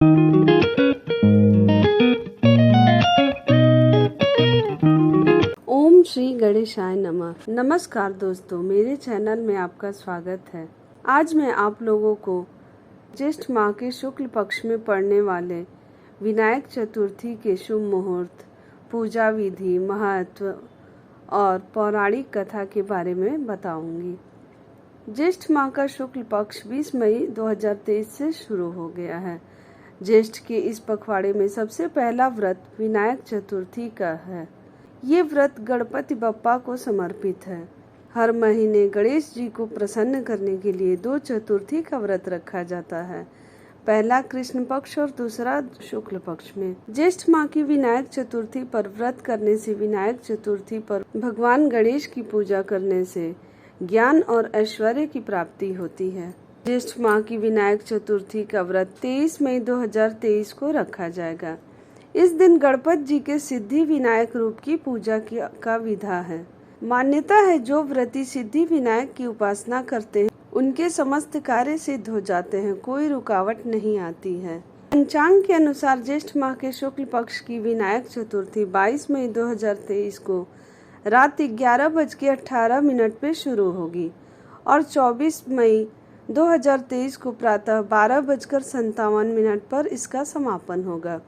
ओम श्री गणेशाय नमः। नमस्कार दोस्तों, मेरे चैनल में आपका स्वागत है। आज मैं आप लोगों को ज्येष्ठ माह के शुक्ल पक्ष में पड़ने वाले विनायक चतुर्थी के शुभ मुहूर्त, पूजा विधि, महत्व और पौराणिक कथा के बारे में बताऊंगी। ज्येष्ठ माह का शुक्ल पक्ष 20 मई 2023 से शुरू हो गया है। ज्येष्ठ के इस पखवाड़े में सबसे पहला व्रत विनायक चतुर्थी का है। ये व्रत गणपति बप्पा को समर्पित है। हर महीने गणेश जी को प्रसन्न करने के लिए 2 चतुर्थी का व्रत रखा जाता है, पहला कृष्ण पक्ष और दूसरा शुक्ल पक्ष में। ज्येष्ठ माह की विनायक चतुर्थी पर व्रत करने से विनायक चतुर्थी पर भगवान गणेश की पूजा करने से ज्ञान और ऐश्वर्य की प्राप्ति होती है। ज्येष्ठ माह की विनायक चतुर्थी का व्रत 23 मई 2023 को रखा जाएगा। इस दिन गणपति जी के सिद्धि विनायक रूप की पूजा का विधा है। मान्यता है जो व्रती सिद्धि विनायक की उपासना करते हैं उनके समस्त कार्य सिद्ध हो जाते हैं, कोई रुकावट नहीं आती है। पंचांग के अनुसार ज्येष्ठ माह के शुक्ल पक्ष की विनायक चतुर्थी 22 मई 2023 को रात 11:18 पे शुरू होगी और 24 मई 2023 को प्रातः 12:57 पर इसका समापन होगा।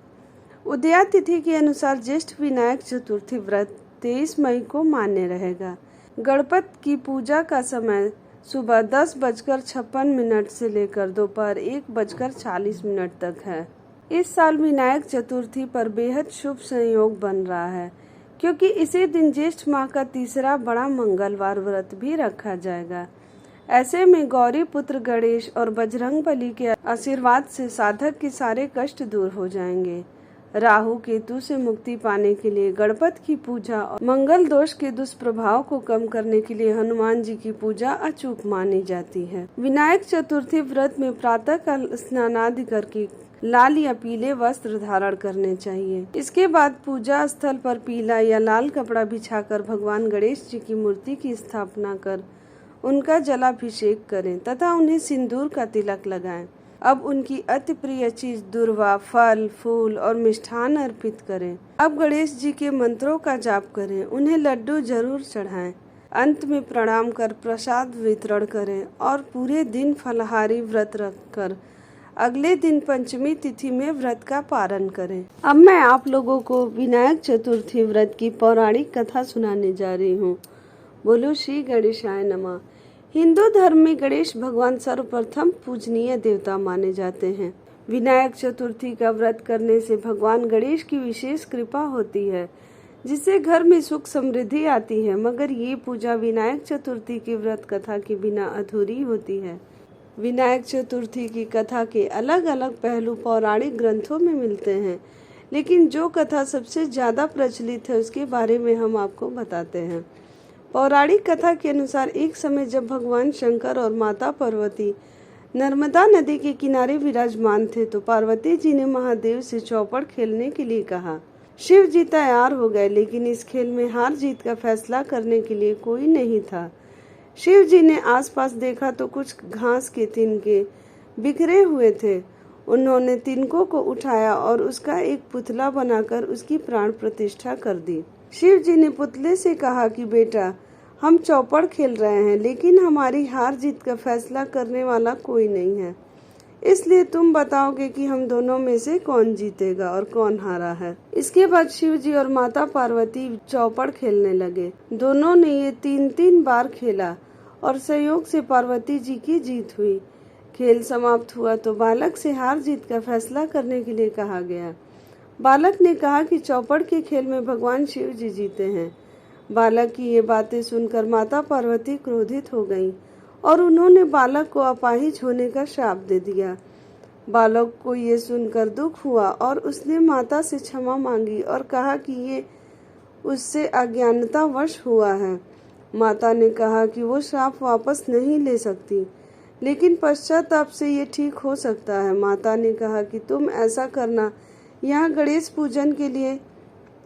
उदया तिथि के अनुसार ज्येष्ठ विनायक चतुर्थी व्रत 23 मई को मान्य रहेगा। गणपति की पूजा का समय सुबह 10:56 से लेकर दोपहर 1:40 तक है। इस साल विनायक चतुर्थी पर बेहद शुभ संयोग बन रहा है, क्योंकि इसी दिन ज्येष्ठ माह का तीसरा बड़ा मंगलवार व्रत भी रखा जाएगा। ऐसे में गौरी पुत्र गणेश और बजरंगबली के आशीर्वाद से साधक के सारे कष्ट दूर हो जाएंगे। राहु केतु से मुक्ति पाने के लिए गणपति की पूजा और मंगल दोष के दुष्प्रभाव को कम करने के लिए हनुमान जी की पूजा अचूक मानी जाती है। विनायक चतुर्थी व्रत में प्रातः काल स्नानादि करके लाल या पीले वस्त्र धारण करने चाहिए। इसके बाद पूजा स्थल पर पीला या लाल कपड़ा बिछाकर भगवान गणेश जी की मूर्ति की स्थापना कर उनका जलाभिषेक करें तथा उन्हें सिंदूर का तिलक लगाएं। अब उनकी अति प्रिय चीज दुर्वा, फल, फूल और मिष्ठान अर्पित करें। अब गणेश जी के मंत्रों का जाप करें, उन्हें लड्डू जरूर चढ़ाएं। अंत में प्रणाम कर प्रसाद वितरण करें और पूरे दिन फलाहारी व्रत रखकर अगले दिन पंचमी तिथि में व्रत का पारण करें। अब मैं आप लोगों को विनायक चतुर्थी व्रत की पौराणिक कथा सुनाने जा रही हूँ। बोलो श्री गणेशाय नमः। हिंदू धर्म में गणेश भगवान सर्वप्रथम पूजनीय देवता माने जाते हैं। विनायक चतुर्थी का व्रत करने से भगवान गणेश की विशेष कृपा होती है, जिससे घर में सुख समृद्धि आती है। मगर ये पूजा विनायक चतुर्थी की व्रत कथा के बिना अधूरी होती है। विनायक चतुर्थी की कथा के अलग अलग पहलू पौराणिक ग्रंथों में मिलते हैं, लेकिन जो कथा सबसे ज्यादा प्रचलित है उसके बारे में हम आपको बताते हैं। पौराणिक कथा के अनुसार एक समय जब भगवान शंकर और माता पार्वती नर्मदा नदी के किनारे विराजमान थे तो पार्वती जी ने महादेव से चौपड़ खेलने के लिए कहा। शिव जी तैयार हो गए, लेकिन इस खेल में हार जीत का फैसला करने के लिए कोई नहीं था। शिव जी ने आसपास देखा तो कुछ घास के तिनके बिखरे हुए थे। उन्होंने तिनकों को उठाया और उसका एक पुतला बनाकर उसकी प्राण प्रतिष्ठा कर दी। शिव जी ने पुतले से कहा कि बेटा, हम चौपड़ खेल रहे हैं, लेकिन हमारी हार जीत का फैसला करने वाला कोई नहीं है, इसलिए तुम बताओगे कि हम दोनों में से कौन जीतेगा और कौन हारा है। इसके बाद शिव जी और माता पार्वती चौपड़ खेलने लगे। दोनों ने ये 3-3 बार खेला और संयोग से पार्वती जी की जीत हुई। खेल समाप्त हुआ तो बालक से हार जीत का फैसला करने के लिए कहा गया। बालक ने कहा कि चौपड़ के खेल में भगवान शिव जी जीते हैं। बालक की ये बातें सुनकर माता पार्वती क्रोधित हो गईं और उन्होंने बालक को अपाहिज होने का श्राप दे दिया। बालक को ये सुनकर दुख हुआ और उसने माता से क्षमा मांगी और कहा कि ये उससे अज्ञानतावश हुआ है। माता ने कहा कि वो श्राप वापस नहीं ले सकती, लेकिन पश्चाताप से ये ठीक हो सकता है। माता ने कहा कि तुम ऐसा करना, यहाँ गणेश पूजन के लिए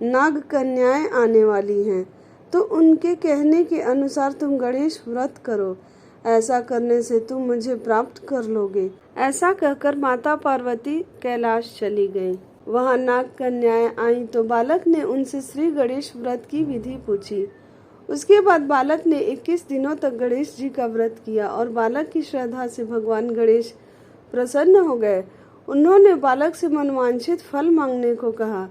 नाग कन्याएं आने वाली हैं, तो उनके कहने के अनुसार तुम गणेश व्रत करो। ऐसा करने से तुम मुझे प्राप्त कर लोगे। ऐसा कहकर माता पार्वती कैलाश चली गईं। वहां नाग कन्याएं आईं तो बालक ने उनसे श्री गणेश व्रत की विधि पूछी। उसके बाद बालक ने 21 दिनों तक गणेश जी का व्रत किया और बालक की श्रद्धा से भगवान गणेश प्रसन्न हो गए। उन्होंने बालक से मनवांछित फल मांगने को कहा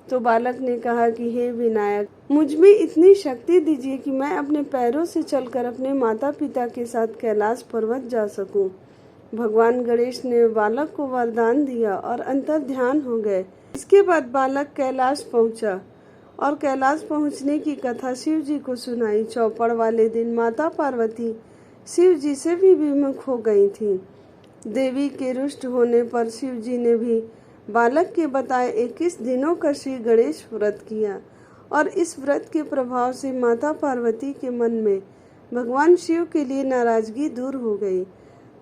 तो बालक ने कहा कि हे विनायक, मुझ में इतनी शक्ति दीजिए कि मैं अपने पैरों से चलकर अपने माता पिता के साथ कैलाश पर्वत जा सकूं। भगवान गणेश ने बालक को वरदान दिया और अंतर ध्यान हो गए। इसके बाद बालक कैलाश पहुंचा और कैलाश पहुंचने की कथा शिव जी को सुनाई। चौपड़ वाले दिन माता पार्वती शिव जी से भी विमुख हो गई थीं। देवी के रुष्ट होने पर शिव जी ने भी बालक के बताए 21 दिनों का श्री गणेश व्रत किया और इस व्रत के प्रभाव से माता पार्वती के मन में भगवान शिव के लिए नाराजगी दूर हो गई।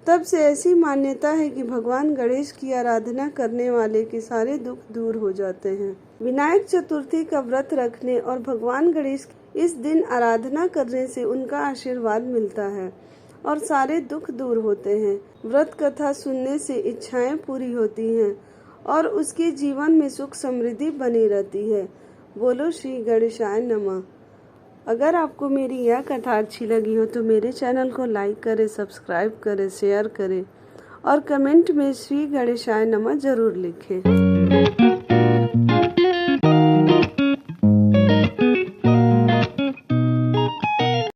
तब से ऐसी मान्यता है कि भगवान गणेश की आराधना करने वाले के सारे दुख दूर हो जाते हैं। विनायक चतुर्थी का व्रत रखने और भगवान गणेश इस दिन आराधना करने से उनका आशीर्वाद मिलता है और सारे दुख दूर होते हैं। व्रत कथा सुनने से इच्छाएं पूरी होती हैं और उसके जीवन में सुख समृद्धि बनी रहती है। बोलो श्री गणेशाय नमः। अगर आपको मेरी यह कथा अच्छी लगी हो तो मेरे चैनल को लाइक करें, सब्सक्राइब करें, शेयर करें और कमेंट में श्री गणेशाय नमः जरूर लिखें।